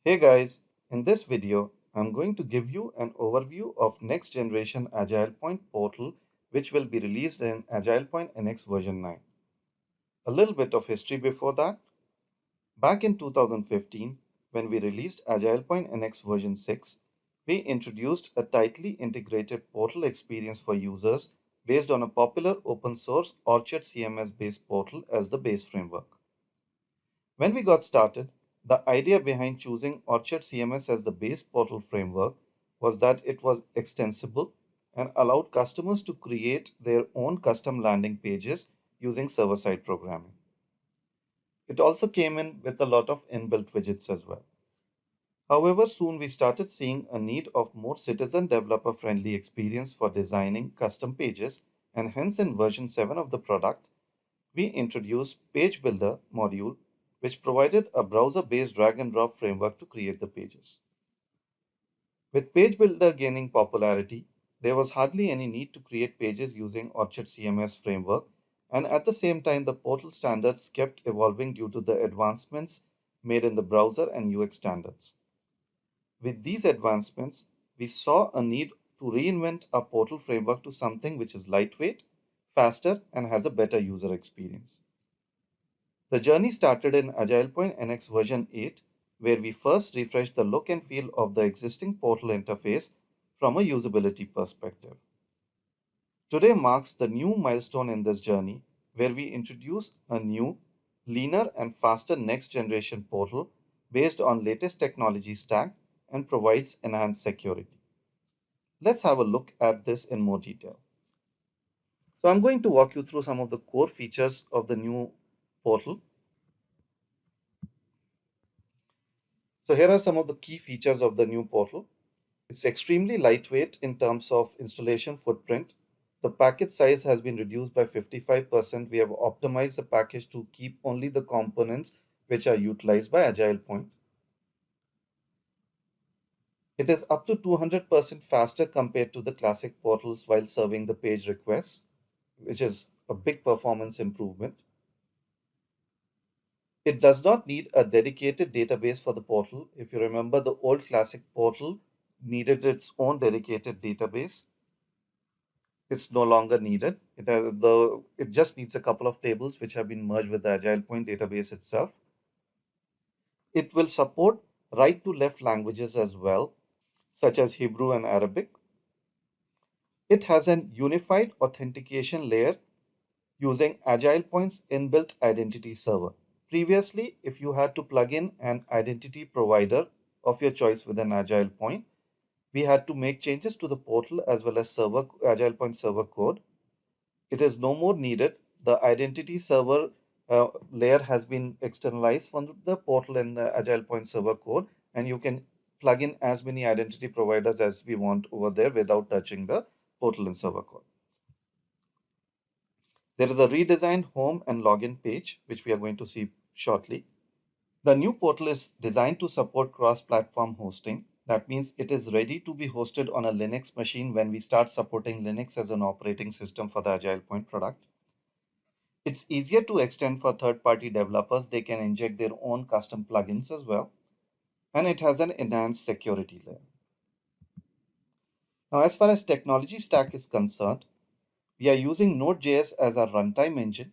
Hey guys, in this video, I'm going to give you an overview of next generation AgilePoint portal which will be released in AgilePoint NX version 9. A little bit of history before that. Back in 2015, when we released AgilePoint NX version 6, we introduced a tightly integrated portal experience for users based on a popular open source Orchard CMS based portal as the base framework. When we got started, the idea behind choosing Orchard CMS as the base portal framework was that it was extensible and allowed customers to create their own custom landing pages using server-side programming. It also came in with a lot of inbuilt widgets as well. However, soon we started seeing a need of more citizen developer friendly experience for designing custom pages, and hence in version 7 of the product, we introduced Page Builder module, which provided a browser-based drag and drop framework to create the pages. With Page Builder gaining popularity, there was hardly any need to create pages using Orchard CMS framework, and at the same time, the portal standards kept evolving due to the advancements made in the browser and UX standards. With these advancements, we saw a need to reinvent our portal framework to something which is lightweight, faster, and has a better user experience. The journey started in AgilePoint NX version 8, where we first refreshed the look and feel of the existing portal interface from a usability perspective. Today marks the new milestone in this journey, where we introduce a new, leaner, and faster next generation portal based on latest technology stack and provides enhanced security. Let's have a look at this in more detail. So I'm going to walk you through some of the core features of the new portal. So here are some of the key features of the new portal. It's extremely lightweight in terms of installation footprint. The package size has been reduced by 55%. We have optimized the package to keep only the components which are utilized by AgilePoint. It is up to 200% faster compared to the classic portals while serving the page requests, which is a big performance improvement. It does not need a dedicated database for the portal. If you remember, the old classic portal needed its own dedicated database. It's no longer needed. It just needs a couple of tables which have been merged with the AgilePoint database itself. It will support right to left languages as well, such as Hebrew and Arabic. It has an unified authentication layer using AgilePoint's inbuilt identity server. Previously, if you had to plug in an identity provider of your choice with an AgilePoint, we had to make changes to the portal as well as AgilePoint server code. It is no more needed. The identity server layer has been externalized from the portal and the AgilePoint server code, and you can plug in as many identity providers as we want over there without touching the portal and server code. There is a redesigned home and login page, which we are going to see shortly. The new portal is designed to support cross-platform hosting. That means it is ready to be hosted on a Linux machine when we start supporting Linux as an operating system for the AgilePoint product. It's easier to extend for third-party developers. They can inject their own custom plugins as well. And it has an enhanced security layer. Now, as far as technology stack is concerned, we are using Node.js as our runtime engine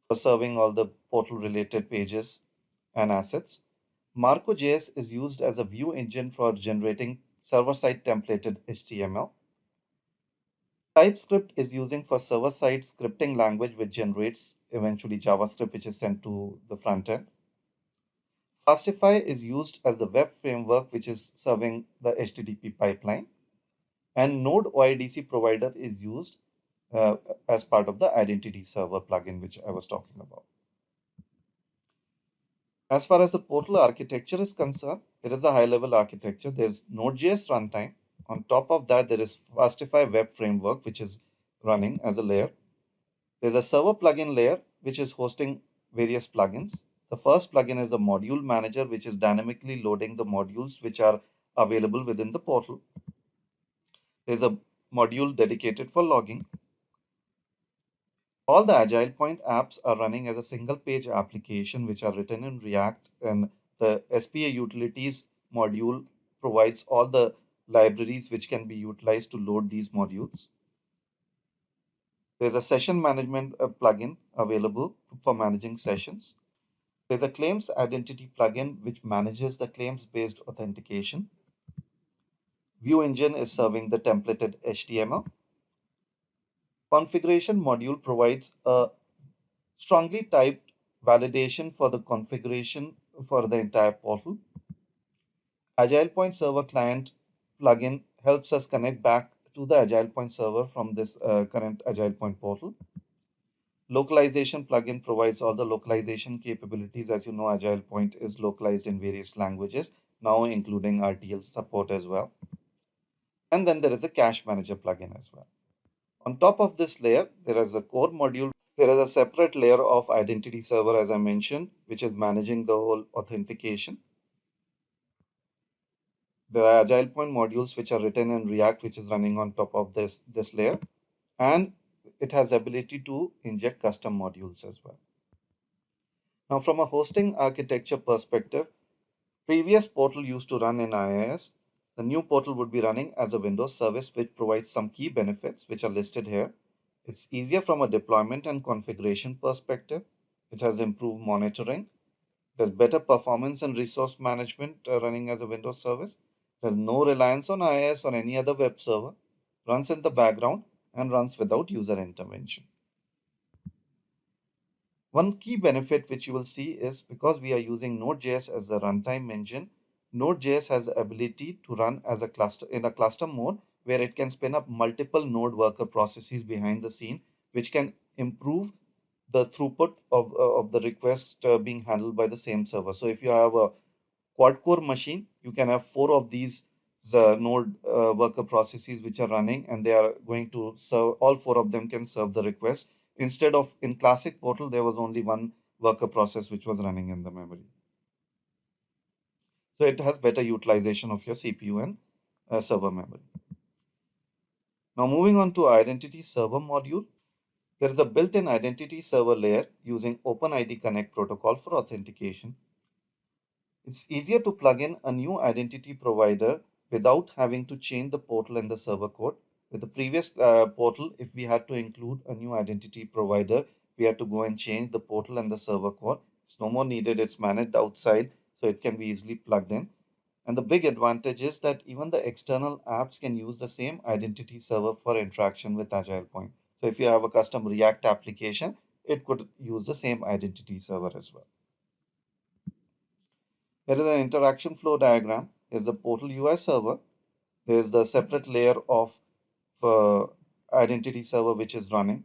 for serving all the portal-related pages and assets. Marco.js is used as a view engine for generating server-side templated HTML. TypeScript is using for server-side scripting language, which generates eventually JavaScript, which is sent to the front end. Fastify is used as the web framework, which is serving the HTTP pipeline. And Node OIDC provider is used as part of the identity server plugin, which I was talking about. As far as the portal architecture is concerned, it is a high-level architecture. There's Node.js runtime. On top of that, there is Fastify web framework, which is running as a layer. There's a server plugin layer, which is hosting various plugins. The first plugin is the module manager, which is dynamically loading the modules which are available within the portal. There's a module dedicated for logging. All the AgilePoint apps are running as a single page application, which are written in React and The SPA utilities module provides all the libraries which can be utilized to load these modules. There's a session management plugin available for managing sessions. There's a claims identity plugin which manages the claims-based authentication. View engine is serving the templated HTML. Configuration module provides a strongly typed validation for the configuration for the entire portal. AgilePoint Server Client plugin helps us connect back to the AgilePoint server from this current AgilePoint portal. Localization plugin provides all the localization capabilities. As you know, AgilePoint is localized in various languages, now including RTL support as well. And then there is a cache manager plugin as well. On top of this layer, there is a core module. There is a separate layer of identity server, as I mentioned, which is managing the whole authentication. The AgilePoint modules, which are written in React, which is running on top of this layer. And it has ability to inject custom modules as well. Now, from a hosting architecture perspective, previous portal used to run in IIS. The new portal would be running as a Windows service, which provides some key benefits, which are listed here. It's easier from a deployment and configuration perspective. It has improved monitoring. There's better performance and resource management running as a Windows service. There's no reliance on IIS or any other web server. Runs in the background and runs without user intervention. One key benefit which you will see is because we are using Node.js as a runtime engine, Node.js has the ability to run as a cluster in a cluster mode where it can spin up multiple node worker processes behind the scene, which can improve the throughput of the request being handled by the same server. So if you have a quad core machine, you can have four of these node worker processes which are running, and they are going to serve, all four of them can serve the request. Instead of in classic portal, there was only one worker process which was running in the memory. So it has better utilization of your CPU and server memory. Now moving on to identity server module. There is a built-in identity server layer using OpenID Connect protocol for authentication. It's easier to plug in a new identity provider without having to change the portal and the server code. With the previous portal, if we had to include a new identity provider, we had to go and change the portal and the server code. It's no more needed. It's managed outside, so it can be easily plugged in. And the big advantage is that even the external apps can use the same identity server for interaction with AgilePoint. So if you have a custom React application, it could use the same identity server as well. There is an interaction flow diagram. There's the portal UI server. There's the separate layer of identity server which is running.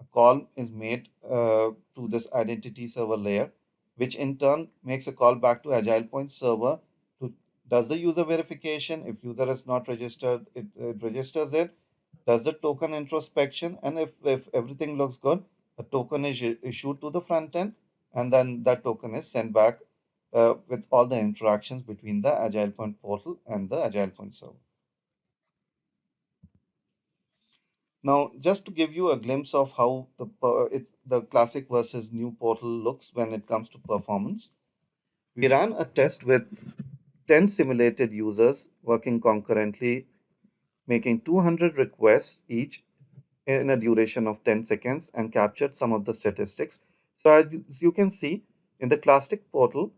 A call is made to this identity server layer, which in turn makes a call back to AgilePoint server to does the user verification. If user is not registered, it registers it, does the token introspection, and if everything looks good, a token is issued to the front end, and then that token is sent back with all the interactions between the AgilePoint portal and the AgilePoint server. Now, just to give you a glimpse of how the classic versus new portal looks when it comes to performance, we ran a test with 10 simulated users working concurrently, making 200 requests each in a duration of 10 seconds and captured some of the statistics. So as you can see, in the classic portal,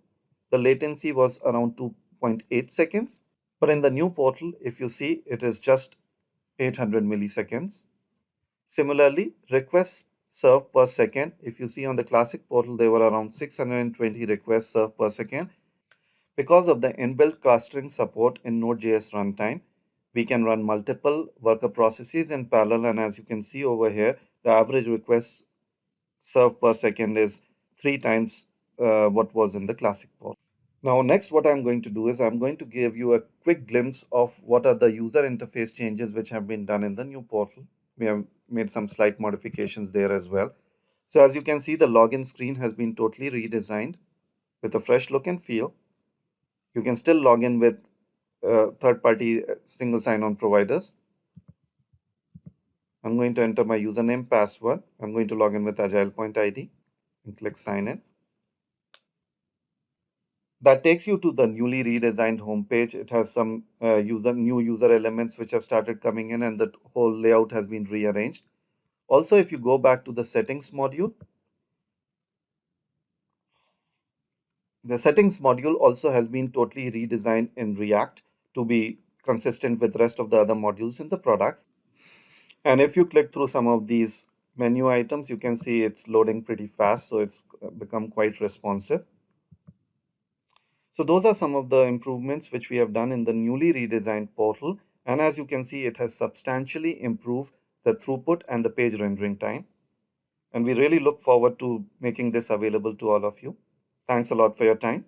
the latency was around 2.8 seconds. But in the new portal, if you see, it is just 800 milliseconds. Similarly, requests served per second. If you see on the classic portal, there were around 620 requests served per second. Because of the inbuilt clustering support in Node.js runtime, we can run multiple worker processes in parallel. And as you can see over here, the average request served per second is 3 times what was in the classic portal. Now, next, what I'm going to do is I'm going to give you a quick glimpse of what are the user interface changes which have been done in the new portal. We have made some slight modifications there as well. So as you can see, the login screen has been totally redesigned with a fresh look and feel. You can still log in with third-party single sign-on providers. I'm going to enter my username, password. I'm going to log in with AgilePoint ID and click sign in. That takes you to the newly redesigned homepage. It has some new user elements which have started coming in, and the whole layout has been rearranged. Also, if you go back to the settings module, the settings module also has been totally redesigned in React to be consistent with the rest of the other modules in the product. And if you click through some of these menu items, you can see it's loading pretty fast, so it's become quite responsive. So those are some of the improvements which we have done in the newly redesigned portal. And as you can see, it has substantially improved the throughput and the page rendering time. And we really look forward to making this available to all of you. Thanks a lot for your time.